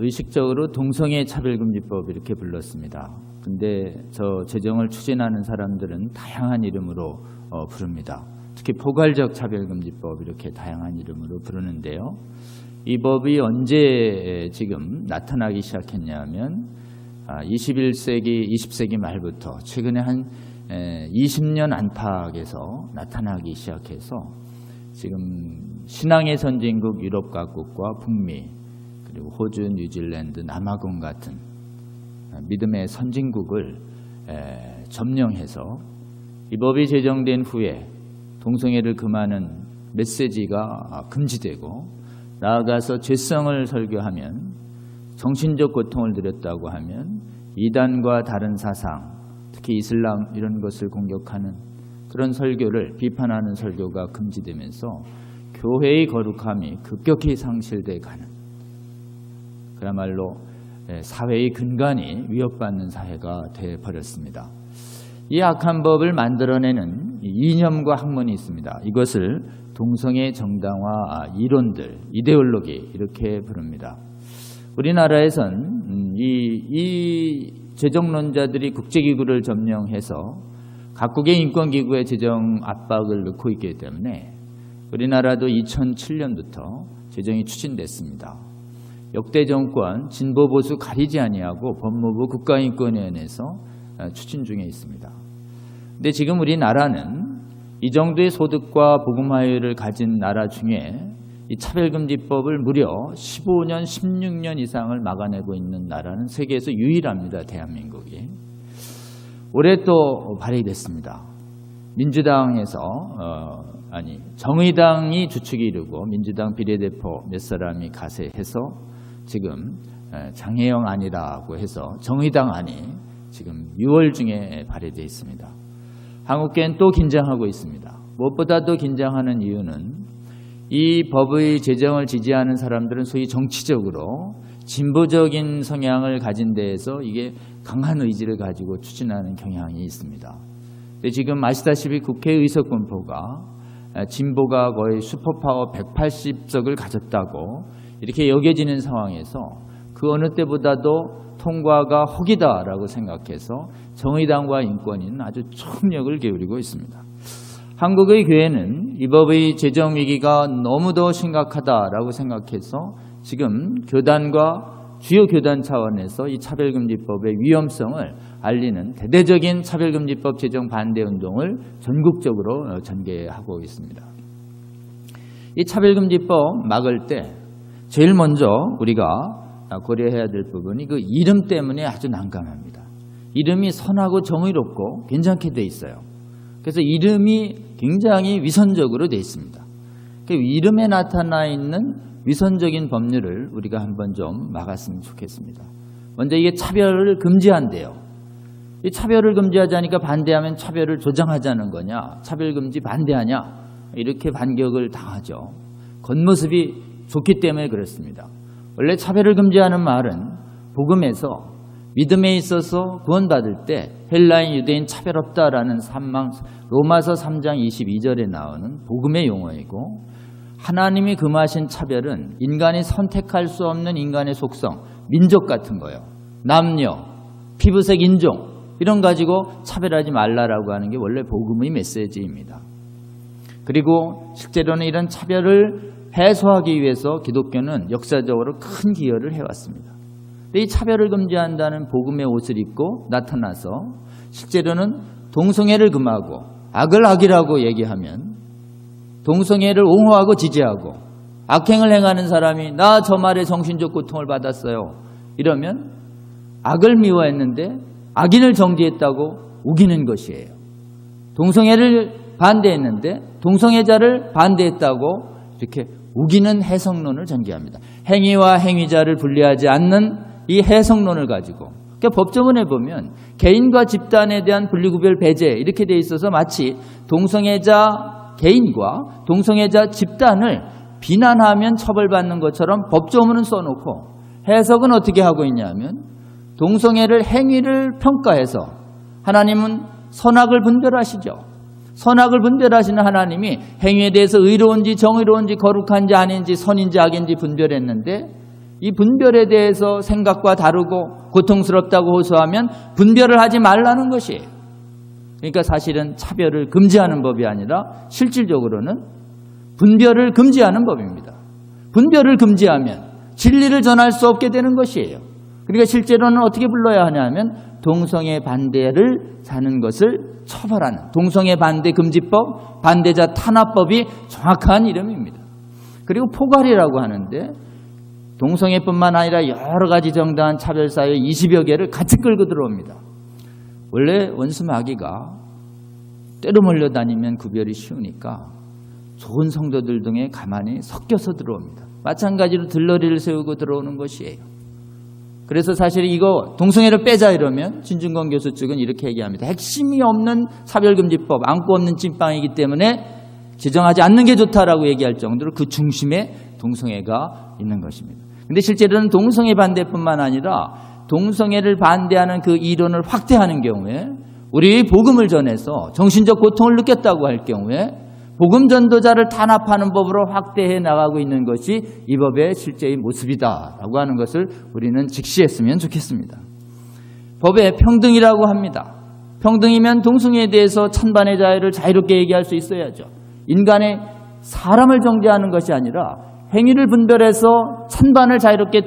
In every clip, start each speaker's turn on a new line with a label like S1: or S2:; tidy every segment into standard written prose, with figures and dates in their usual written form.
S1: 의식적으로 동성애 차별금지법 이렇게 불렀습니다. 근데 저 제정을 추진하는 사람들은 다양한 이름으로 부릅니다. 특히 포괄적 차별금지법 이렇게 다양한 이름으로 부르는데요. 이 법이 언제 지금 나타나기 시작했냐면 21세기, 20세기 말부터 최근에 한 20년 안팎에서 나타나기 시작해서 지금 신앙의 선진국 유럽 각국과 북미 그리고 호주, 뉴질랜드, 남아공 같은 믿음의 선진국을 점령해서 이 법이 제정된 후에 동성애를 금하는 메시지가 금지되고 나아가서 죄성을 설교하면 정신적 고통을 드렸다고 하면 이단과 다른 사상, 특히 이슬람 이런 것을 공격하는 그런 설교를 비판하는 설교가 금지되면서 교회의 거룩함이 급격히 상실돼 가는 그야말로 사회의 근간이 위협받는 사회가 되어버렸습니다. 이 악한 법을 만들어내는 이념과 학문이 있습니다. 이것을 동성애 정당화 이론들, 이데올로기 이렇게 부릅니다. 우리나라에선 이 제정론자들이 국제기구를 점령해서 각국의 인권기구의 제정 압박을 넣고 있기 때문에 우리나라도 2007년부터 제정이 추진됐습니다. 역대 정권 진보 보수 가리지 아니하고 법무부 국가인권위원회에서 추진 중에 있습니다. 근데 지금 우리나라는 이 정도의 소득과 복음화율을 가진 나라 중에 이 차별금지법을 무려 15년, 16년 이상을 막아내고 있는 나라는 세계에서 유일합니다. 대한민국이. 올해 또 발의됐습니다. 민주당에서 정의당이 주축이 이루고 민주당 비례대표 몇 사람이 가세해서 지금 장혜영 안이라고 해서 정의당 안이 지금 6월 중에 발의되어 있습니다. 한국계는 또 긴장하고 있습니다. 무엇보다 도 긴장하는 이유는 이 법의 제정을 지지하는 사람들은 소위 정치적으로 진보적인 성향을 가진 데에서 이게 강한 의지를 가지고 추진하는 경향이 있습니다. 근데 지금 아시다시피 국회 의석분포가 진보가 거의 슈퍼파워 180석을 가졌다고 이렇게 여겨지는 상황에서 그 어느 때보다도 통과가 허기다라고 생각해서 정의당과 인권위는 아주 총력을 기울이고 있습니다. 한국의 교회는 이 법의 제정 위기가 너무도 심각하다라고 생각해서 지금 교단과 주요 교단 차원에서 이 차별금지법의 위험성을 알리는 대대적인 차별금지법 제정 반대 운동을 전국적으로 전개하고 있습니다. 이 차별금지법 막을 때 제일 먼저 우리가 고려해야 될 부분이 그 이름 때문에 아주 난감합니다. 이름이 선하고 정의롭고 괜찮게 돼 있어요. 그래서 이름이 굉장히 위선적으로 되어 있습니다. 그 이름에 나타나 있는 위선적인 법률을 우리가 한번 좀 막았으면 좋겠습니다. 먼저 이게 차별을 금지한대요. 이 차별을 금지하자니까 반대하면 차별을 조장하자는 거냐, 차별금지 반대하냐 이렇게 반격을 당하죠. 겉모습이 좋기 때문에 그렇습니다. 원래 차별을 금지하는 말은 복음에서 믿음에 있어서 구원받을 때 헬라인, 유대인 차별 없다라는 로마서 3장 22절에 나오는 복음의 용어이고 하나님이 금하신 차별은 인간이 선택할 수 없는 인간의 속성, 민족 같은 거예요. 남녀, 피부색, 인종 이런 가지고 차별하지 말라라고 하는 게 원래 복음의 메시지입니다. 그리고 실제로는 이런 차별을 해소하기 위해서 기독교는 역사적으로 큰 기여를 해왔습니다. 이 차별을 금지한다는 복음의 옷을 입고 나타나서 실제로는 동성애를 금하고 악을 악이라고 얘기하면 동성애를 옹호하고 지지하고 악행을 행하는 사람이 나 저 말에 정신적 고통을 받았어요. 이러면 악을 미워했는데 악인을 정죄했다고 우기는 것이에요. 동성애를 반대했는데 동성애자를 반대했다고 이렇게 우기는 해석론을 전개합니다. 행위와 행위자를 분리하지 않는 이 해석론을 가지고 그러니까 법조문에 보면 개인과 집단에 대한 분리구별 배제 이렇게 돼 있어서 마치 동성애자 개인과 동성애자 집단을 비난하면 처벌받는 것처럼 법조문은 써놓고 해석은 어떻게 하고 있냐면 동성애를 행위를 평가해서 하나님은 선악을 분별하시죠. 선악을 분별하시는 하나님이 행위에 대해서 의로운지 정의로운지 거룩한지 아닌지 선인지 악인지 분별했는데 이 분별에 대해서 생각과 다르고 고통스럽다고 호소하면 분별을 하지 말라는 것이에요. 그러니까 사실은 차별을 금지하는 법이 아니라 실질적으로는 분별을 금지하는 법입니다. 분별을 금지하면 진리를 전할 수 없게 되는 것이에요. 그러니까 실제로는 어떻게 불러야 하냐면 동성애 반대를 하는 것을 처벌하는 동성애 반대 금지법, 반대자 탄압법이 정확한 이름입니다. 그리고 포괄이라고 하는데 동성애뿐만 아니라 여러 가지 정당한 차별 사유 20여 개를 같이 끌고 들어옵니다. 원래 원수 마귀가 때로 몰려다니면 구별이 쉬우니까 좋은 성도들 등에 가만히 섞여서 들어옵니다. 마찬가지로 들러리를 세우고 들어오는 것이에요. 그래서 사실 이거 동성애를 빼자 이러면 진중권 교수 측은 이렇게 얘기합니다. 핵심이 없는 차별금지법, 안고 없는 찐빵이기 때문에 제정하지 않는 게 좋다라고 얘기할 정도로 그 중심에 동성애가 있는 것입니다. 근데 실제로는 동성애 반대뿐만 아니라 동성애를 반대하는 그 이론을 확대하는 경우에 우리 복음을 전해서 정신적 고통을 느꼈다고 할 경우에 복음 전도자를 탄압하는 법으로 확대해 나가고 있는 것이 이 법의 실제의 모습이다라고 하는 것을 우리는 직시했으면 좋겠습니다. 법에 평등이라고 합니다. 평등이면 동성애에 대해서 찬반의 자유를 자유롭게 얘기할 수 있어야죠. 인간의 사람을 정죄하는 것이 아니라 행위를 분별해서 찬반을 자유롭게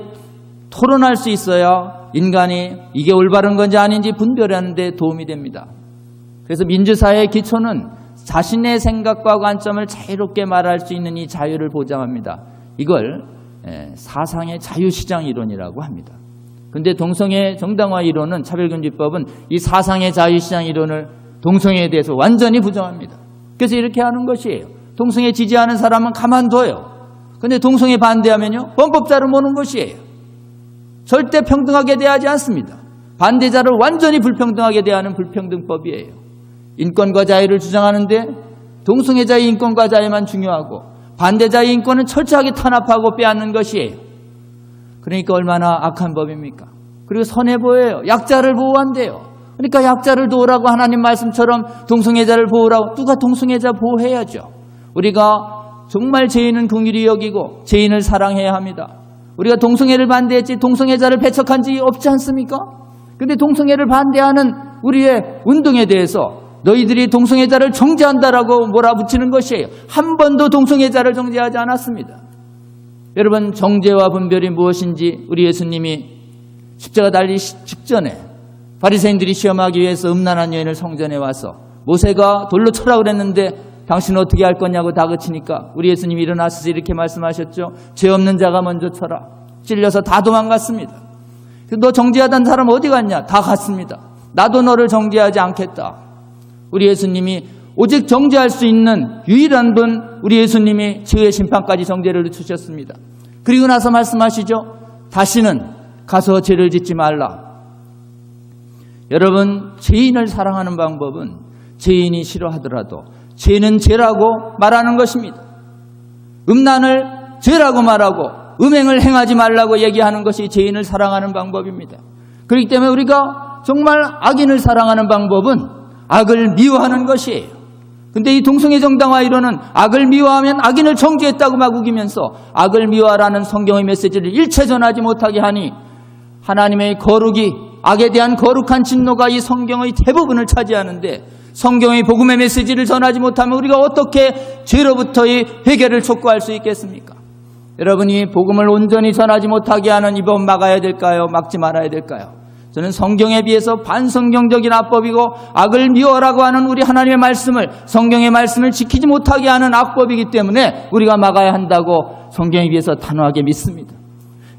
S1: 토론할 수 있어야 인간이 이게 올바른 건지 아닌지 분별하는 데 도움이 됩니다. 그래서 민주사회의 기초는 자신의 생각과 관점을 자유롭게 말할 수 있는 이 자유를 보장합니다. 이걸 사상의 자유시장 이론이라고 합니다. 그런데 동성애 정당화 이론은 차별금지법은 이 사상의 자유시장 이론을 동성애에 대해서 완전히 부정합니다. 그래서 이렇게 하는 것이에요. 동성애 지지하는 사람은 가만둬요. 그런데 동성애 반대하면요 범법자로 모는 것이에요. 절대 평등하게 대하지 않습니다. 반대자를 완전히 불평등하게 대하는 불평등법이에요. 인권과 자유를 주장하는데 동성애자의 인권과 자유만 중요하고 반대자의 인권은 철저하게 탄압하고 빼앗는 것이에요. 그러니까 얼마나 악한 법입니까? 그리고 선해 보여요. 약자를 보호한대요. 그러니까 약자를 도우라고 하나님 말씀처럼 동성애자를 보호라고 누가 동성애자 보호해야죠. 우리가 정말 죄인은 긍휼히 여기고 죄인을 사랑해야 합니다. 우리가 동성애를 반대했지 동성애자를 배척한 적이 없지 않습니까? 그런데 동성애를 반대하는 우리의 운동에 대해서 너희들이 동성애자를 정죄한다라고 몰아붙이는 것이에요. 한 번도 동성애자를 정죄하지 않았습니다. 여러분 정죄와 분별이 무엇인지 우리 예수님이 십자가 달리기 직전에 바리새인들이 시험하기 위해서 음란한 여인을 성전에 와서 모세가 돌로 쳐라 그랬는데 당신은 어떻게 할 거냐고 다그치니까 우리 예수님이 일어나셔서 이렇게 말씀하셨죠. 죄 없는 자가 먼저 쳐라. 찔려서 다 도망갔습니다. 너 정죄하던 사람 어디 갔냐? 다 갔습니다. 나도 너를 정죄하지 않겠다. 우리 예수님이 오직 정죄할 수 있는 유일한 분 우리 예수님이 죄의 심판까지 정죄를 늦추셨습니다. 그리고 나서 말씀하시죠. 다시는 가서 죄를 짓지 말라. 여러분 죄인을 사랑하는 방법은 죄인이 싫어하더라도 죄는 죄라고 말하는 것입니다. 음란을 죄라고 말하고 음행을 행하지 말라고 얘기하는 것이 죄인을 사랑하는 방법입니다. 그렇기 때문에 우리가 정말 악인을 사랑하는 방법은 악을 미워하는 것이에요. 근데 이 동성애 정당화 이론은 악을 미워하면 악인을 정죄했다고 막 우기면서 악을 미워하라는 성경의 메시지를 일체 전하지 못하게 하니 하나님의 거룩이 악에 대한 거룩한 진노가 이 성경의 대부분을 차지하는데 성경의 복음의 메시지를 전하지 못하면 우리가 어떻게 죄로부터의 회개를 촉구할 수 있겠습니까? 여러분이 복음을 온전히 전하지 못하게 하는 이 법 막아야 될까요? 막지 말아야 될까요? 저는 성경에 비해서 반성경적인 악법이고 악을 미워라고 하는 우리 하나님의 말씀을 성경의 말씀을 지키지 못하게 하는 악법이기 때문에 우리가 막아야 한다고 성경에 비해서 단호하게 믿습니다.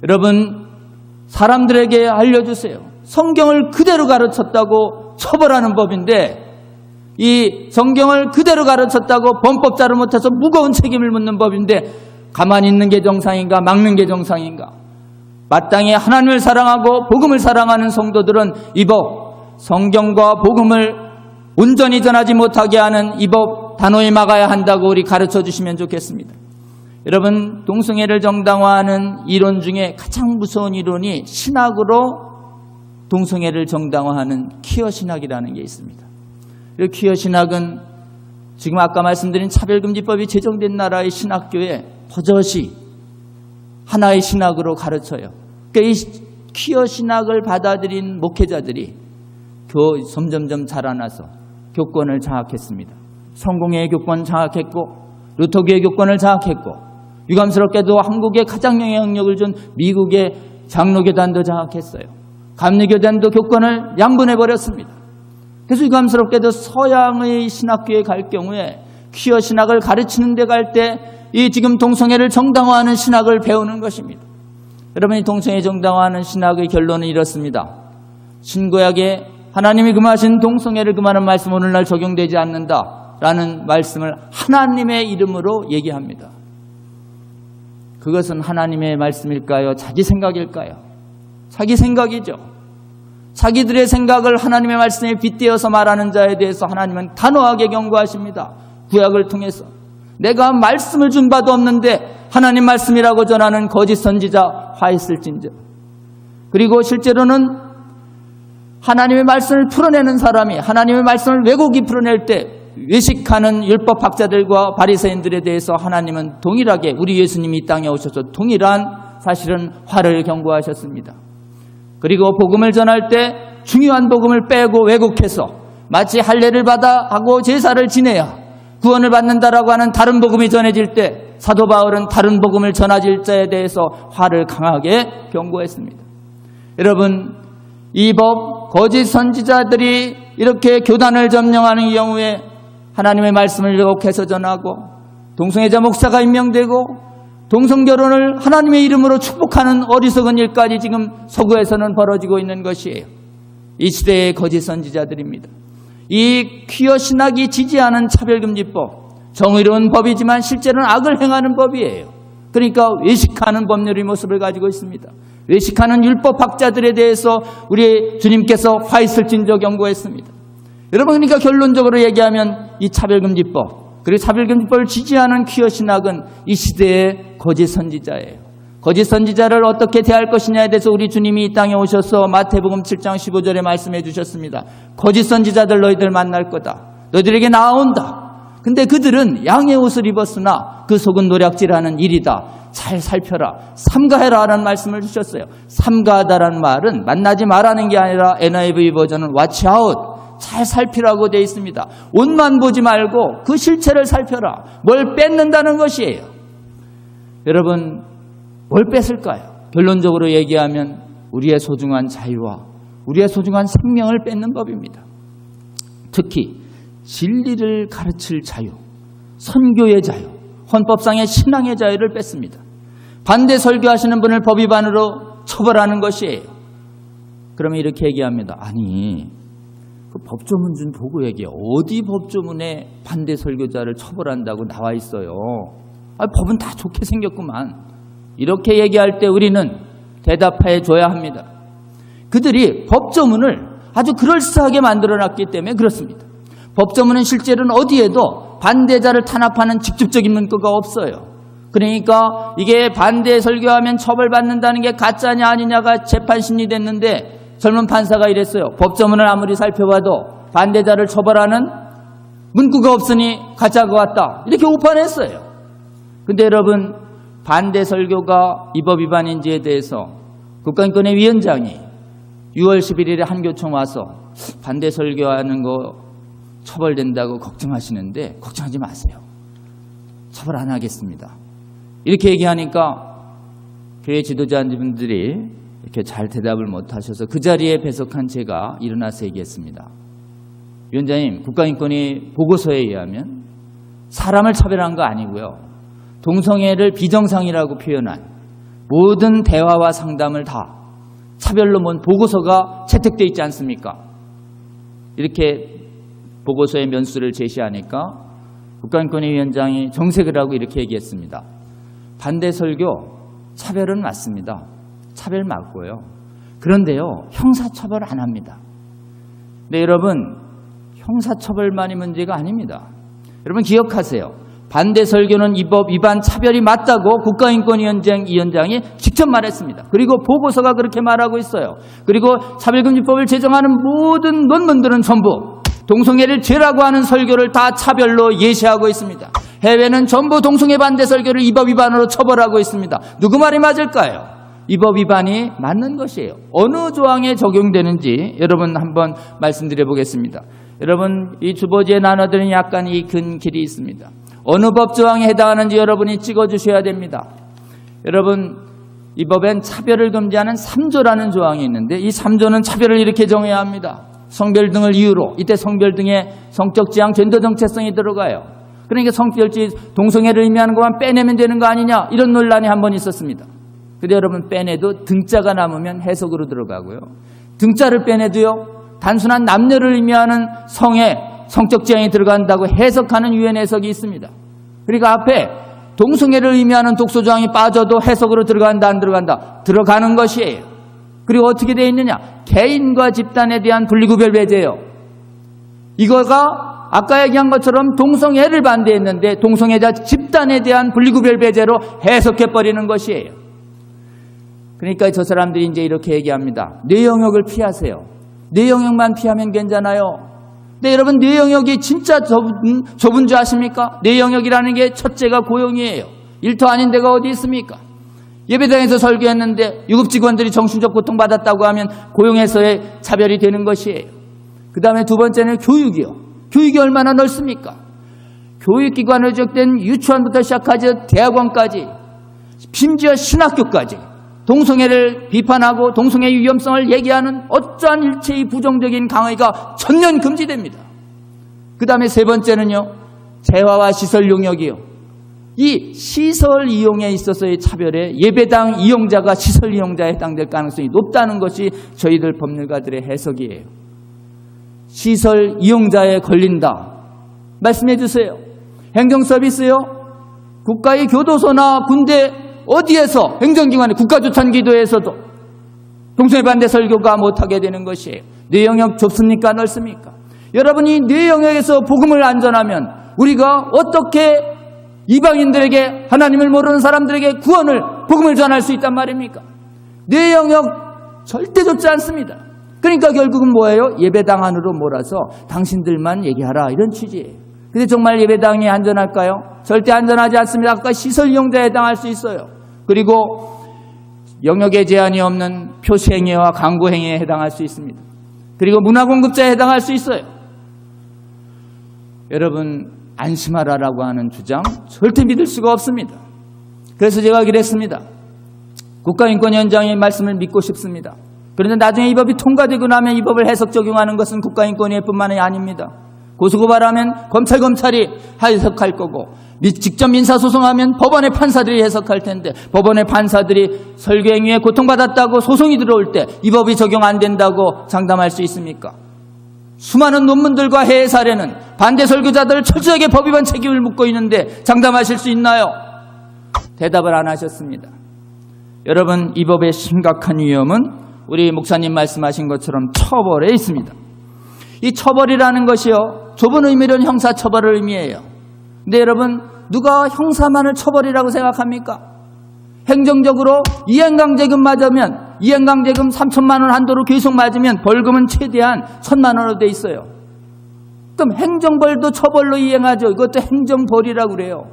S1: 여러분 사람들에게 알려주세요. 성경을 그대로 가르쳤다고 처벌하는 법인데 이 성경을 그대로 가르쳤다고 범법자로 못해서 무거운 책임을 묻는 법인데 가만히 있는 게 정상인가 막는 게 정상인가? 마땅히 하나님을 사랑하고 복음을 사랑하는 성도들은 이 법, 성경과 복음을 온전히 전하지 못하게 하는 이 법 단호히 막아야 한다고 우리 가르쳐 주시면 좋겠습니다. 여러분 동성애를 정당화하는 이론 중에 가장 무서운 이론이 신학으로 동성애를 정당화하는 퀴어 신학이라는 게 있습니다. 이 퀴어 신학은 지금 아까 말씀드린 차별금지법이 제정된 나라의 신학교에 버젓이 하나의 신학으로 가르쳐요. 그러니까 이 퀴어 신학을 받아들인 목회자들이 점점점 자라나서 교권을 장악했습니다. 성공회의 교권 장악했고 루터교의 교권을 장악했고 유감스럽게도 한국에 가장 영향력을 준 미국의 장로교단도 장악했어요. 감리교단도 교권을 양분해버렸습니다. 그래서 유감스럽게도 서양의 신학교에 갈 경우에 퀴어 신학을 가르치는 데 갈 때 이 지금 동성애를 정당화하는 신학을 배우는 것입니다. 여러분, 이 동성애 정당화하는 신학의 결론은 이렇습니다. 신구약에 하나님이 금하신 동성애를 금하는 말씀 오늘날 적용되지 않는다라는 말씀을 하나님의 이름으로 얘기합니다. 그것은 하나님의 말씀일까요? 자기 생각일까요? 자기 생각이죠. 자기들의 생각을 하나님의 말씀에 빗대어서 말하는 자에 대해서 하나님은 단호하게 경고하십니다. 구약을 통해서 내가 말씀을 준 바도 없는데 하나님 말씀이라고 전하는 거짓 선지자 화했을진저. 그리고 실제로는 하나님의 말씀을 풀어내는 사람이 하나님의 말씀을 왜곡이 풀어낼 때 외식하는 율법 학자들과 바리새인들에 대해서 하나님은 동일하게 우리 예수님이 이 땅에 오셔서 동일한 사실은 화를 경고하셨습니다. 그리고 복음을 전할 때 중요한 복음을 빼고 왜곡해서 마치 할례를 받아 하고 제사를 지내야 구원을 받는다라고 하는 다른 복음이 전해질 때 사도 바울은 다른 복음을 전하질 자에 대해서 화를 강하게 경고했습니다. 여러분, 이 법 거짓 선지자들이 이렇게 교단을 점령하는 경우에 하나님의 말씀을 왜곡해서 전하고 동성애자 목사가 임명되고 동성결혼을 하나님의 이름으로 축복하는 어리석은 일까지 지금 서구에서는 벌어지고 있는 것이에요. 이 시대의 거짓 선지자들입니다. 이 퀴어 신학이 지지하는 차별금지법, 정의로운 법이지만 실제로는 악을 행하는 법이에요. 그러니까 외식하는 법률의 모습을 가지고 있습니다. 외식하는 율법학자들에 대해서 우리 주님께서 화있을진저 경고했습니다. 여러분, 그러니까 결론적으로 얘기하면 이 차별금지법, 그리고 차별금지법을 지지하는 퀴어 신학은 이 시대의 거짓 선지자예요. 거짓 선지자를 어떻게 대할 것이냐에 대해서 우리 주님이 이 땅에 오셔서 마태복음 7장 15절에 말씀해 주셨습니다. 거짓 선지자들 너희들 만날 거다. 너희들에게 나온다. 근데 그들은 양의 옷을 입었으나 그 속은 노략질하는 일이다. 잘 살펴라. 삼가해라 라는 말씀을 주셨어요. 삼가하다라는 말은 만나지 말라는 게 아니라 NIV 버전은 watch out. 잘 살피라고 되어 있습니다. 옷만 보지 말고 그 실체를 살펴라. 뭘 뺏는다는 것이에요. 여러분, 뭘 뺏을까요? 결론적으로 얘기하면 우리의 소중한 자유와 우리의 소중한 생명을 뺏는 법입니다. 특히 진리를 가르칠 자유, 선교의 자유, 헌법상의 신앙의 자유를 뺏습니다. 반대 설교하시는 분을 법 위반으로 처벌하는 것이에요. 그러면 이렇게 얘기합니다. 아니, 그 법조문 좀 보고 얘기해. 어디 법조문에 반대 설교자를 처벌한다고 나와 있어요. 법은 다 좋게 생겼구만. 이렇게 얘기할 때 우리는 대답해 줘야 합니다. 그들이 법조문을 아주 그럴싸하게 만들어놨기 때문에 그렇습니다. 법조문은 실제로는 어디에도 반대자를 탄압하는 직접적인 문구가 없어요. 그러니까 이게 반대 설교하면 처벌받는다는 게 가짜냐 아니냐가 재판 심리됐는데 젊은 판사가 이랬어요. 법조문을 아무리 살펴봐도 반대자를 처벌하는 문구가 없으니 가짜인 것 같다. 이렇게 오판했어요. 근데 여러분, 반대 설교가 이 법 위반인지에 대해서 국가인권위 위원장이 6월 11일에 한교총 와서 반대 설교하는 거 처벌된다고 걱정하시는데 걱정하지 마세요. 처벌 안 하겠습니다. 이렇게 얘기하니까 교회 지도자분들이 이렇게 잘 대답을 못하셔서 그 자리에 배석한 제가 일어나서 얘기했습니다. 위원장님, 국가인권위 보고서에 의하면 사람을 차별한 거 아니고요. 동성애를 비정상이라고 표현한 모든 대화와 상담을 다 차별로 본 보고서가 채택되어 있지 않습니까? 이렇게 보고서의 면수를 제시하니까 국가인권위 위원장이 정색을 하고 이렇게 얘기했습니다. 반대 설교 차별은 맞습니다. 차별 맞고요. 그런데요, 형사처벌 안 합니다. 근데 여러분, 형사처벌만이 문제가 아닙니다. 여러분 기억하세요. 반대 설교는 이 법 위반 차별이 맞다고 국가인권위원장이 직접 말했습니다. 그리고 보고서가 그렇게 말하고 있어요. 그리고 차별금지법을 제정하는 모든 논문들은 전부 동성애를 죄라고 하는 설교를 다 차별로 예시하고 있습니다. 해외는 전부 동성애 반대 설교를 이 법 위반으로 처벌하고 있습니다. 누구 말이 맞을까요? 이 법 위반이 맞는 것이에요. 어느 조항에 적용되는지 여러분 한번 말씀드려 보겠습니다. 여러분, 이 주보지에 나눠드린 약간 이 근 길이 있습니다. 어느 법 조항에 해당하는지 여러분이 찍어주셔야 됩니다. 여러분, 이 법엔 차별을 금지하는 3조라는 조항이 있는데 이 3조는 차별을 이렇게 정해야 합니다. 성별 등을 이유로, 이때 성별 등의 성적 지향, 젠더 정체성이 들어가요. 그러니까 성별지 동성애를 의미하는 것만 빼내면 되는 거 아니냐, 이런 논란이 한 번 있었습니다. 근데 여러분, 빼내도 등자가 남으면 해석으로 들어가고요. 등자를 빼내도요, 단순한 남녀를 의미하는 성에 성적 지향이 들어간다고 해석하는 유엔 해석이 있습니다. 그러니까 앞에 동성애를 의미하는 독소조항이 빠져도 해석으로 들어간다, 안 들어간다? 들어가는 것이에요. 그리고 어떻게 되어 있느냐? 개인과 집단에 대한 분리구별 배제예요. 이거가 아까 얘기한 것처럼 동성애를 반대했는데 동성애자 집단에 대한 분리구별 배제로 해석해버리는 것이에요. 그러니까 저 사람들이 이제 이렇게 얘기합니다. 뇌 영역을 피하세요. 뇌 영역만 피하면 괜찮아요. 근데 여러분, 뇌 영역이 진짜 좁은 줄 아십니까? 뇌 영역이라는 게 첫째가 고용이에요. 일터 아닌 데가 어디 있습니까? 예배당에서 설교했는데 유급 직원들이 정신적 고통받았다고 하면 고용에서의 차별이 되는 것이에요. 그 다음에 두 번째는 교육이요. 교육이 얼마나 넓습니까? 교육기관으로 지적된 유치원부터 시작하여 대학원까지, 심지어 신학교까지 동성애를 비판하고 동성애의 위험성을 얘기하는 어떠한 일체의 부정적인 강의가 전면 금지됩니다. 그 다음에 세 번째는요, 재화와 시설 용역이요. 이 시설 이용에 있어서의 차별에 예배당 이용자가 시설 이용자에 해당될 가능성이 높다는 것이 저희들 법률가들의 해석이에요. 시설 이용자에 걸린다. 말씀해 주세요. 행정서비스요? 국가의 교도소나 군대 어디에서, 행정기관의 국가주찬기도에서도 동성애 반대 설교가 못하게 되는 것이에요. 뇌 영역 좁습니까? 넓습니까? 여러분이 뇌 영역에서 복음을 안 전하면 우리가 어떻게 이방인들에게, 하나님을 모르는 사람들에게 복음을 전할 수 있단 말입니까? 뇌 영역 절대 좋지 않습니다. 그러니까 결국은 뭐예요? 예배당 안으로 몰아서 당신들만 얘기하라, 이런 취지예요. 근데 정말 예배당이 안전할까요? 절대 안전하지 않습니다. 아까 시설 이용자에 해당할 수 있어요. 그리고 영역에 제한이 없는 표시행위와 광고행위에 해당할 수 있습니다. 그리고 문화공급자에 해당할 수 있어요. 여러분, 안심하라라고 하는 주장 절대 믿을 수가 없습니다. 그래서 제가 그랬습니다. 국가인권위원장의 말씀을 믿고 싶습니다. 그런데 나중에 이 법이 통과되고 나면 이 법을 해석 적용하는 것은 국가인권위뿐만이 아닙니다. 고소고발하면 검찰이 해석할 거고, 직접 민사소송하면 법원의 판사들이 해석할 텐데, 법원의 판사들이 설교행위에 고통받았다고 소송이 들어올 때 이 법이 적용 안 된다고 장담할 수 있습니까? 수많은 논문들과 해외 사례는 반대 설교자들 철저하게 법 위반 책임을 묻고 있는데 장담하실 수 있나요? 대답을 안 하셨습니다. 여러분, 이 법의 심각한 위험은 우리 목사님 말씀하신 것처럼 처벌에 있습니다. 이 처벌이라는 것이요, 좁은 의미로는 형사처벌을 의미해요. 근데 여러분, 누가 형사만을 처벌이라고 생각합니까? 행정적으로 이행강제금 맞으면, 이행강제금 3천만 원 한도로 계속 맞으면 벌금은 최대한 1,000만 원으로 돼 있어요. 그럼 행정벌도 처벌로 이행하죠. 이것도 행정벌이라고 그래요.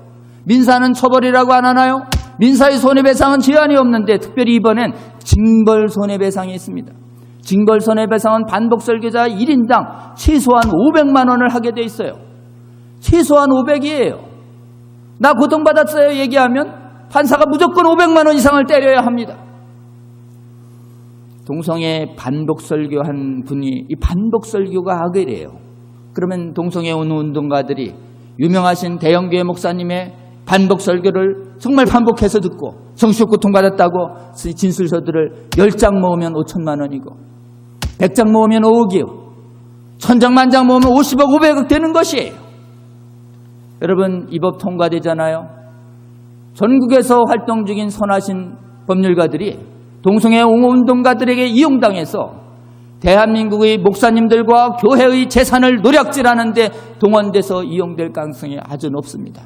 S1: 민사는 처벌이라고 안 하나요? 민사의 손해배상은 제한이 없는데 특별히 이번엔 징벌 손해배상이 있습니다. 징벌 손해배상은 반복 설교자 1인당 최소한 500만 원을 하게 돼 있어요. 최소한 500이에요. 나 고통받았어요 얘기하면 판사가 무조건 500만 원 이상을 때려야 합니다. 동성애 반복 설교한 분이 이 반복 설교가 악이래요. 그러면 동성애 운동가들이 유명하신 대형교회 목사님의 반복 설교를 정말 반복해서 듣고 정신적 고통받았다고 진술서들을 10장 모으면 5천만 원이고 100장 모으면 5억이요. 1000장 만장 모으면 50억 500억 되는 것이에요. 여러분, 이 법 통과되잖아요. 전국에서 활동 중인 선하신 법률가들이 동성애 옹호운동가들에게 이용당해서 대한민국의 목사님들과 교회의 재산을 노략질하는데 동원돼서 이용될 가능성이 아주 높습니다.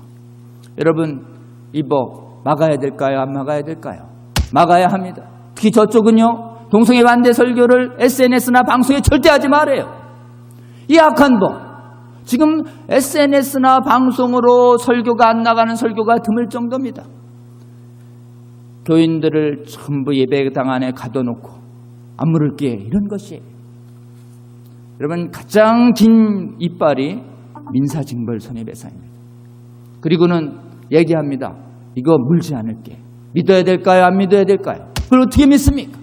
S1: 여러분, 이 법 막아야 될까요? 안 막아야 될까요? 막아야 합니다. 특히 저쪽은요, 동성애 반대 설교를 SNS나 방송에 절대 하지 말아요. 이 악한 법, 지금 SNS나 방송으로 설교가 안 나가는 설교가 드물 정도입니다. 교인들을 전부 예배당 안에 가둬놓고 안 물을게, 이런 것이에요. 여러분, 가장 긴 이빨이 민사징벌 손해배상입니다. 그리고는 얘기합니다. 이거 물지 않을게. 믿어야 될까요? 안 믿어야 될까요? 그걸 어떻게 믿습니까?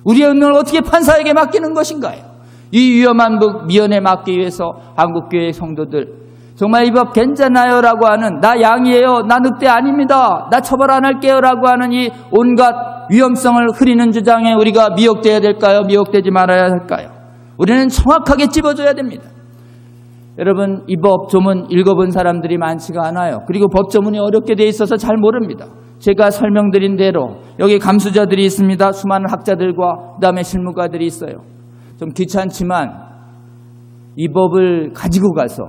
S1: 우리의 운명을 어떻게 판사에게 맡기는 것인가요? 이 위험한 미연에 막기 위해서 한국교회 성도들, 정말 이 법 괜찮아요 라고 하는, 나 양이에요, 나 늑대 아닙니다, 나 처벌 안 할게요 라고 하는 이 온갖 위험성을 흐리는 주장에 우리가 미혹되어야 될까요? 미혹되지 말아야 할까요? 우리는 정확하게 찝어줘야 됩니다. 여러분, 이 법 조문 읽어본 사람들이 많지가 않아요. 그리고 법 조문이 어렵게 돼 있어서 잘 모릅니다. 제가 설명드린 대로 여기 감수자들이 있습니다. 수많은 학자들과 그 다음에 실무가들이 있어요. 좀 귀찮지만 이 법을 가지고 가서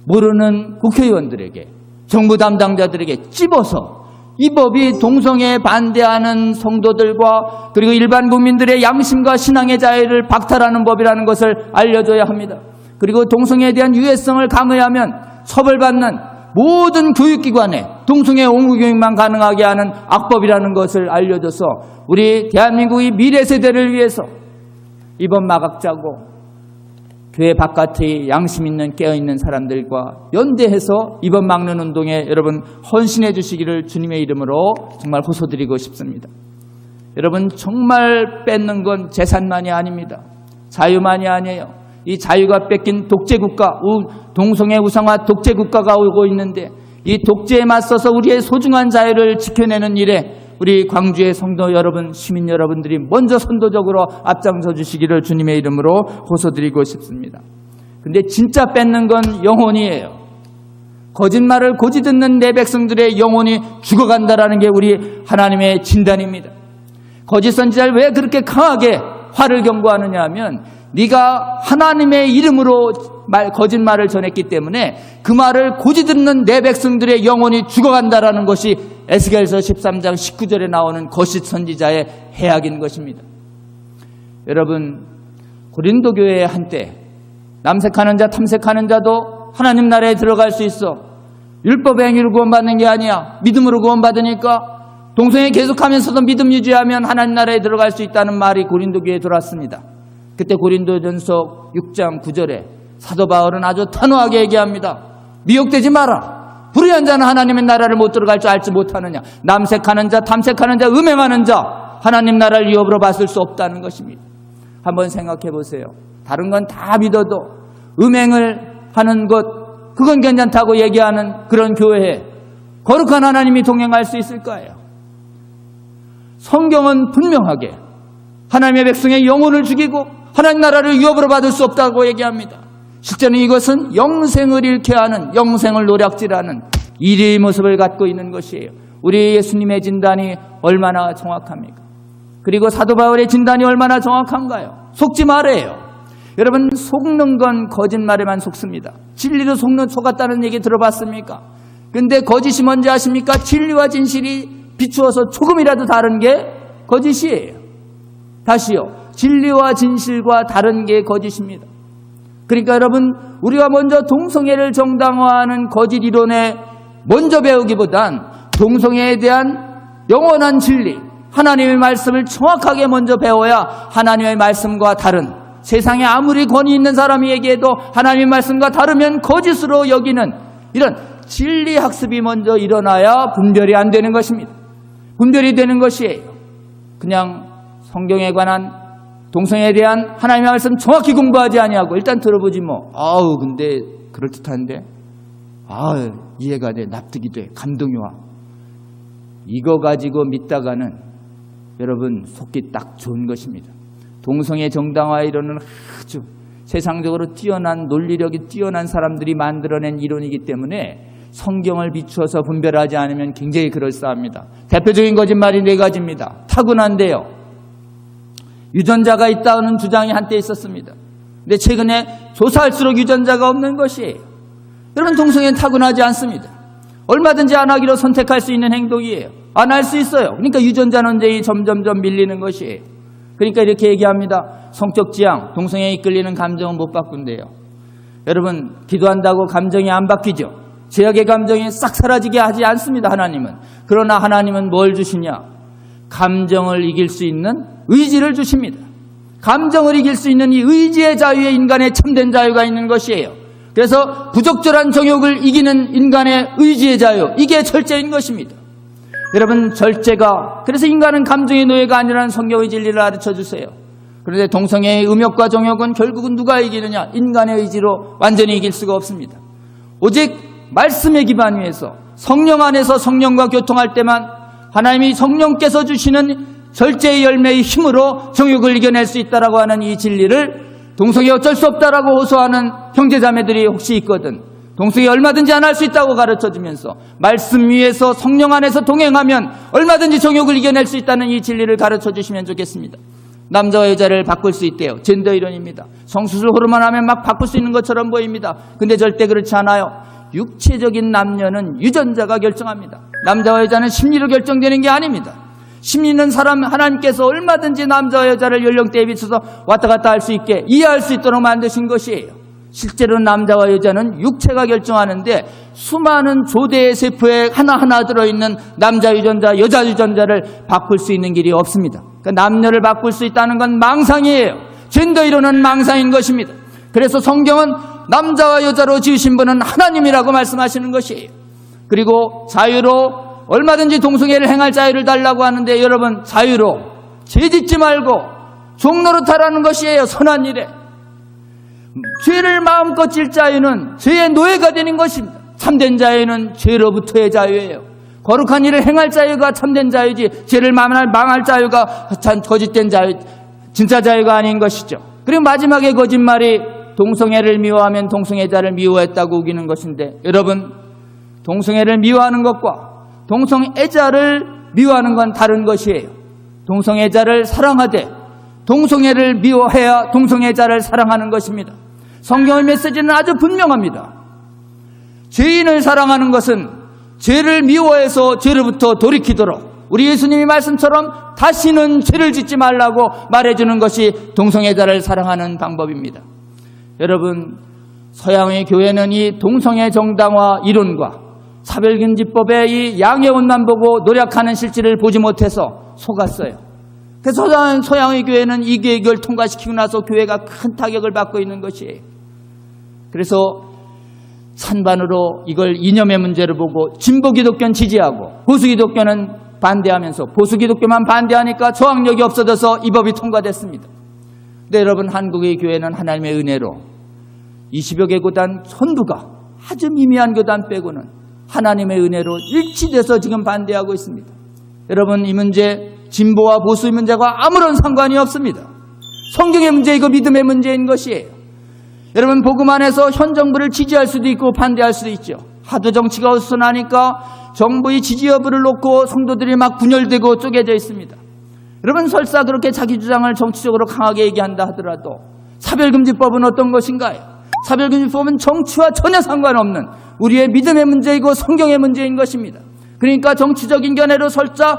S1: 모르는 국회의원들에게, 정부 담당자들에게 찝어서 이 법이 동성애에 반대하는 성도들과 그리고 일반 국민들의 양심과 신앙의 자유를 박탈하는 법이라는 것을 알려줘야 합니다. 그리고 동성애에 대한 유해성을 강요하면 처벌받는 모든 교육기관에 동성애 옹호 교육만 가능하게 하는 악법이라는 것을 알려줘서 우리 대한민국의 미래 세대를 위해서 이번 마각자고 교회 바깥의 양심 있는 깨어있는 사람들과 연대해서 이번 막는 운동에 여러분 헌신해 주시기를 주님의 이름으로 정말 호소드리고 싶습니다. 여러분, 정말 뺏는 건 재산만이 아닙니다. 자유만이 아니에요. 이 자유가 뺏긴 독재국가, 동성애 우상화 독재국가가 오고 있는데 이 독재에 맞서서 우리의 소중한 자유를 지켜내는 일에 우리 광주의 성도 여러분, 시민 여러분들이 먼저 선도적으로 앞장서 주시기를 주님의 이름으로 호소드리고 싶습니다. 근데 진짜 뺏는 건 영혼이에요. 거짓말을 고지 듣는 내 백성들의 영혼이 죽어간다라는 게 우리 하나님의 진단입니다. 거짓 선지자를 왜 그렇게 강하게 화를 경고하느냐 하면 네가 하나님의 이름으로 거짓말을 전했기 때문에 그 말을 고지 듣는 내 백성들의 영혼이 죽어간다라는 것이 에스겔서 13장 19절에 나오는 거짓 선지자의 해악인 것입니다. 여러분, 고린도 교회에 한때 남색하는 자 탐색하는 자도 하나님 나라에 들어갈 수 있어. 율법의 행위로 구원받는 게 아니야. 믿음으로 구원받으니까 동성애 계속하면서도 믿음 유지하면 하나님 나라에 들어갈 수 있다는 말이 고린도 교회에 들어왔습니다. 그때 고린도전서 6장 9절에 사도 바울은 아주 단호하게 얘기합니다. 미혹되지 마라. 불의한 자는 하나님의 나라를 못 들어갈 줄 알지 못하느냐. 남색하는 자, 탐색하는 자, 음행하는 자, 하나님 나라를 유업으로 받을 수 없다는 것입니다. 한번 생각해 보세요. 다른 건 다 믿어도 음행을 하는 것, 그건 괜찮다고 얘기하는 그런 교회에 거룩한 하나님이 동행할 수 있을까요? 성경은 분명하게 하나님의 백성의 영혼을 죽이고 하나님 나라를 유업으로 받을 수 없다고 얘기합니다. 실제는 이것은 영생을 잃게 하는, 영생을 노략질하는 이리의 모습을 갖고 있는 것이에요. 우리 예수님의 진단이 얼마나 정확합니까? 그리고 사도 바울의 진단이 얼마나 정확한가요? 속지 말아요. 여러분, 속는 건 거짓말에만 속습니다. 진리로 속았다는 얘기 들어봤습니까? 근데 거짓이 뭔지 아십니까? 진리와 진실이 비추어서 조금이라도 다른 게 거짓이에요. 다시요. 진리와 진실과 다른 게 거짓입니다. 그러니까 여러분, 우리가 먼저 동성애를 정당화하는 거짓 이론에 먼저 배우기보단 동성애에 대한 영원한 진리, 하나님의 말씀을 정확하게 먼저 배워야 하나님의 말씀과 다른, 세상에 아무리 권위 있는 사람이 얘기해도 하나님의 말씀과 다르면 거짓으로 여기는 이런 진리 학습이 먼저 일어나야 분별이 안 되는 것입니다. 분별이 되는 것이에요. 그냥 성경에 관한 동성애에 대한 하나님의 말씀 정확히 공부하지 아니하고 일단 들어보지 뭐. 근데 그럴듯한데. 이해가 돼. 납득이 돼. 감동이 와. 이거 가지고 믿다가는 여러분 속기 딱 좋은 것입니다. 동성애 정당화 이론은 아주 세상적으로 뛰어난 논리력이 뛰어난 사람들이 만들어낸 이론이기 때문에 성경을 비추어서 분별하지 않으면 굉장히 그럴싸합니다. 대표적인 거짓말이 4가지입니다. 타고난데요. 유전자가 있다는 주장이 한때 있었습니다. 근데 최근에 조사할수록 유전자가 없는 것이에요. 여러분, 동성애는 타고나지 않습니다. 얼마든지 안 하기로 선택할 수 있는 행동이에요. 안 할 수 있어요. 그러니까 유전자 논쟁이 점점점 밀리는 것이에요. 그러니까 이렇게 얘기합니다. 성적 지향, 동성애에 이끌리는 감정은 못 바꾼대요. 여러분, 기도한다고 감정이 안 바뀌죠. 죄악의 감정이 싹 사라지게 하지 않습니다, 하나님은. 그러나 하나님은 뭘 주시냐? 감정을 이길 수 있는 의지를 주십니다. 감정을 이길 수 있는 이 의지의 자유에 인간의 참된 자유가 있는 것이에요. 그래서 부적절한 정욕을 이기는 인간의 의지의 자유, 이게 절제인 것입니다. 여러분, 절제가, 그래서 인간은 감정의 노예가 아니라는 성경의 진리를 가르쳐 주세요. 그런데 동성애의 음욕과 정욕은 결국은 누가 이기느냐? 인간의 의지로 완전히 이길 수가 없습니다. 오직 말씀에 기반 위에서 성령 안에서 성령과 교통할 때만 하나님이 성령께서 주시는 절제의 열매의 힘으로 정욕을 이겨낼 수 있다라고 하는 이 진리를 동성애 어쩔 수 없다라고 호소하는 형제자매들이 혹시 있거든. 동성애 얼마든지 안 할 수 있다고 가르쳐주면서 말씀 위에서 성령 안에서 동행하면 얼마든지 정욕을 이겨낼 수 있다는 이 진리를 가르쳐주시면 좋겠습니다. 남자와 여자를 바꿀 수 있대요. 젠더 이론입니다. 성수술 호르몬 하면 막 바꿀 수 있는 것처럼 보입니다. 근데 절대 그렇지 않아요. 육체적인 남녀는 유전자가 결정합니다. 남자와 여자는 심리로 결정되는 게 아닙니다. 심리는 사람 하나님께서 얼마든지 남자와 여자를 연령대에 비춰서 왔다 갔다 할 수 있게 이해할 수 있도록 만드신 것이에요. 실제로 남자와 여자는 육체가 결정하는데 수많은 조대의 세포에 하나하나 들어있는 남자 유전자, 여자 유전자를 바꿀 수 있는 길이 없습니다. 그러니까 남녀를 바꿀 수 있다는 건 망상이에요. 젠더 이론은 망상인 것입니다. 그래서 성경은 남자와 여자로 지으신 분은 하나님이라고 말씀하시는 것이에요. 그리고 자유로 얼마든지 동성애를 행할 자유를 달라고 하는데 여러분, 자유로 죄짓지 말고 종노릇하라는 것이에요. 선한 일에. 죄를 마음껏 질 자유는 죄의 노예가 되는 것입니다. 참된 자유는 죄로부터의 자유예요. 거룩한 일을 행할 자유가 참된 자유지 죄를 망할 자유가 거짓된 자유, 진짜 자유가 아닌 것이죠. 그리고 마지막에 거짓말이 동성애를 미워하면 동성애자를 미워했다고 우기는 것인데 여러분, 동성애를 미워하는 것과 동성애자를 미워하는 건 다른 것이에요. 동성애자를 사랑하되 동성애를 미워해야 동성애자를 사랑하는 것입니다. 성경의 메시지는 아주 분명합니다. 죄인을 사랑하는 것은 죄를 미워해서 죄로부터 돌이키도록 우리 예수님이 말씀처럼 다시는 죄를 짓지 말라고 말해주는 것이 동성애자를 사랑하는 방법입니다. 여러분, 서양의 교회는 이 동성애 정당화 이론과 차별금지법의 이 양의 옷만 보고 노력하는 실질을 보지 못해서 속았어요. 그래서 서양의 교회는 이 계획을 통과시키고 나서 교회가 큰 타격을 받고 있는 것이에요. 그래서 찬반으로 이걸 이념의 문제를 보고 진보 기독교는 지지하고 보수 기독교는 반대하면서 보수 기독교만 반대하니까 저항력이 없어져서 이 법이 통과됐습니다. 근데 여러분, 한국의 교회는 하나님의 은혜로 20여 개 교단 전부가 아주 미미한 교단 빼고는 하나님의 은혜로 일치돼서 지금 반대하고 있습니다. 여러분, 이 문제 진보와 보수의 문제가 아무런 상관이 없습니다. 성경의 문제이고 믿음의 문제인 것이에요. 여러분, 복음 안에서 현 정부를 지지할 수도 있고 반대할 수도 있죠. 하도 정치가 어수선하니까 정부의 지지 여부를 놓고 성도들이 막 분열되고 쪼개져 있습니다. 여러분, 설사 그렇게 자기 주장을 정치적으로 강하게 얘기한다 하더라도 차별금지법은 어떤 것인가요? 차별금지법은 정치와 전혀 상관없는 우리의 믿음의 문제이고 성경의 문제인 것입니다. 그러니까 정치적인 견해로 설사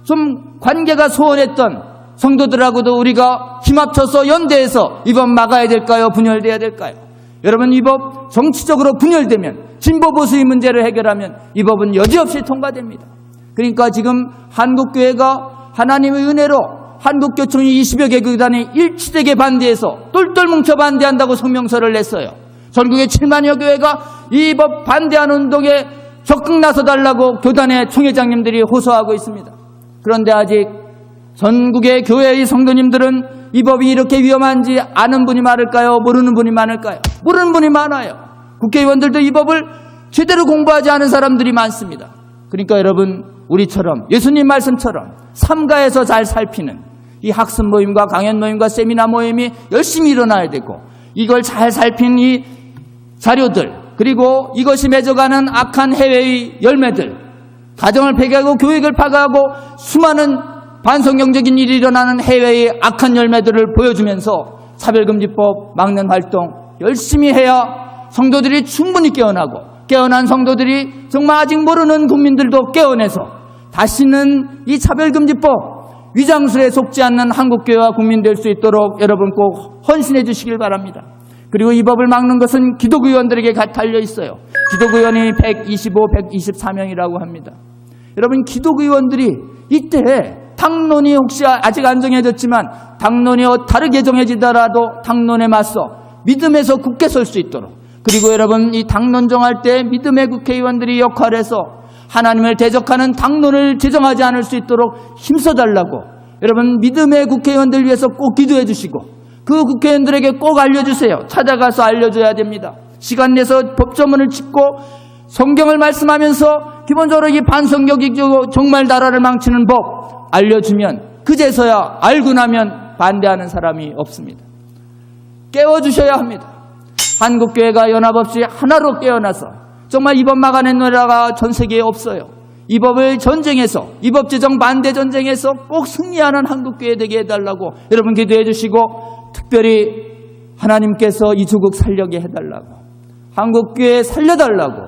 S1: 좀 관계가 소원했던 성도들하고도 우리가 힘합쳐서 연대해서 이 법 막아야 될까요? 분열돼야 될까요? 여러분, 이 법 정치적으로 분열되면 진보 보수의 문제를 해결하면 이 법은 여지없이 통과됩니다. 그러니까 지금 한국교회가 하나님의 은혜로 한국교총이 20여 개 교단이 일치되게 반대해서 똘똘 뭉쳐 반대한다고 성명서를 냈어요. 전국의 7만여 교회가 이 법 반대하는 운동에 적극 나서달라고 교단의 총회장님들이 호소하고 있습니다. 그런데 아직 전국의 교회의 성도님들은 이 법이 이렇게 위험한지 아는 분이 많을까요? 모르는 분이 많을까요? 모르는 분이 많아요. 국회의원들도 이 법을 제대로 공부하지 않은 사람들이 많습니다. 그러니까 여러분, 우리처럼 예수님 말씀처럼 삼가에서 잘 살피는 이 학습 모임과 강연 모임과 세미나 모임이 열심히 일어나야 되고, 이걸 잘 살핀 이 자료들, 그리고 이것이 맺어가는 악한 해외의 열매들, 가정을 폐기하고 교육을 파괴하고 수많은 반성경적인 일이 일어나는 해외의 악한 열매들을 보여주면서 차별금지법 막는 활동 열심히 해야 성도들이 충분히 깨어난 성도들이 정말 아직 모르는 국민들도 깨어내서 다시는 이 차별금지법 위장술에 속지 않는 한국교회와 국민 될 수 있도록 여러분 꼭 헌신해 주시길 바랍니다. 그리고 이 법을 막는 것은 기독의원들에게 달려 있어요. 기독의원이 125, 124명이라고 합니다. 여러분, 기독의원들이 이때 당론이 혹시 아직 안 정해졌지만 당론이 다르게 정해지더라도 당론에 맞서 믿음에서 굳게 설 수 있도록, 그리고 여러분, 이 당론 정할 때 믿음의 국회의원들이 역할해서 하나님을 대적하는 당론을 제정하지 않을 수 있도록 힘써달라고, 여러분, 믿음의 국회의원들 위해서 꼭 기도해 주시고 그 국회의원들에게 꼭 알려주세요. 찾아가서 알려줘야 됩니다. 시간 내서 법조문을 짚고 성경을 말씀하면서 기본적으로 이 반성경이고 정말 나라를 망치는 법 알려주면 그제서야 알고 나면 반대하는 사람이 없습니다. 깨워주셔야 합니다. 한국교회가 연합 없이 하나로 깨어나서 정말 이 법 막아낸 나라가 전 세계에 없어요. 이 법을 전쟁에서, 이 법 제정 반대 전쟁에서 꼭 승리하는 한국교회 되게 해달라고 여러분 기도해 주시고, 특별히 하나님께서 이 조국 살려게 해달라고, 한국교회 살려달라고,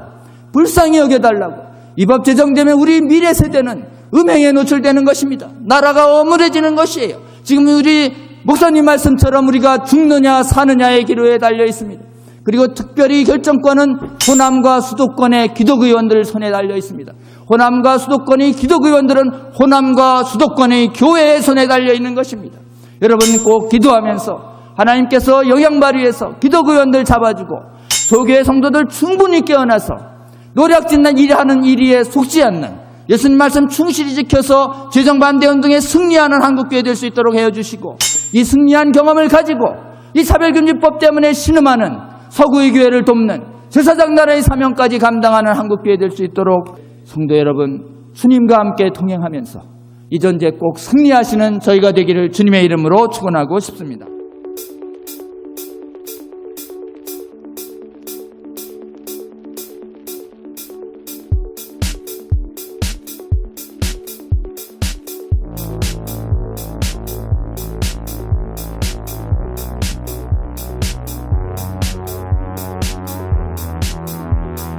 S1: 불쌍히 여겨달라고. 이 법 제정되면 우리 미래 세대는 음행에 노출되는 것입니다. 나라가 어물해지는 것이에요. 지금 우리 목사님 말씀처럼 우리가 죽느냐 사느냐의 기로에 달려 있습니다. 그리고 특별히 결정권은 호남과 수도권의 기독의원들 손에 달려 있습니다. 호남과 수도권의 기독의원들은 호남과 수도권의 교회의 손에 달려 있는 것입니다. 여러분 꼭 기도하면서 하나님께서 영향 발휘해서 기독의원들 잡아주고 조교회 성도들 충분히 깨어나서 노략짓는 일하는 일에 속지 않는 예수님 말씀 충실히 지켜서 재정반대운동에 승리하는 한국교회 될 수 있도록 해주시고, 이 승리한 경험을 가지고 이 차별금지법 때문에 신음하는 서구의 교회를 돕는 제사장 나라의 사명까지 감당하는 한국교회 될 수 있도록 성도 여러분, 주님과 함께 동행하면서 이 전쟁 꼭 승리하시는 저희가 되기를 주님의 이름으로 축원하고 싶습니다.